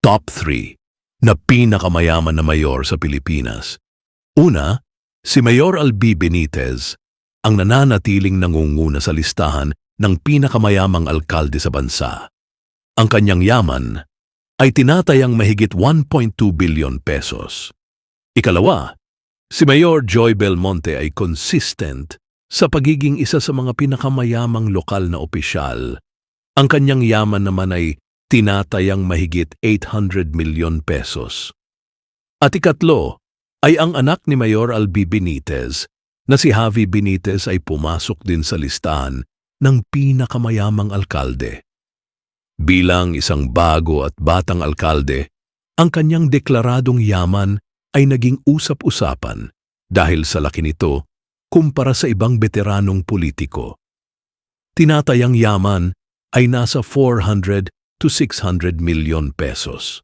Top 3 na pinakamayaman na mayor sa Pilipinas. Una, si Mayor Albi Benitez, ang nananatiling nangunguna sa listahan ng pinakamayamang alkalde sa bansa. Ang kanyang yaman ay tinatayang mahigit 1.2 billion pesos. Ikalawa, si Mayor Joy Belmonte ay consistent sa pagiging isa sa mga pinakamayamang lokal na opisyal. Ang kanyang yaman naman ay tinatayang mahigit 800 million pesos. At ikatlo ay ang anak ni Mayor Albi Benitez na si Javi Benitez ay pumasok din sa listahan ng pinakamayamang alkalde. Bilang isang bago at batang alkalde, ang kanyang deklaradong yaman ay naging usap-usapan dahil sa laki nito kumpara sa ibang veteranong politiko. Tinatayang yaman ay nasa 400 to 600 million pesos.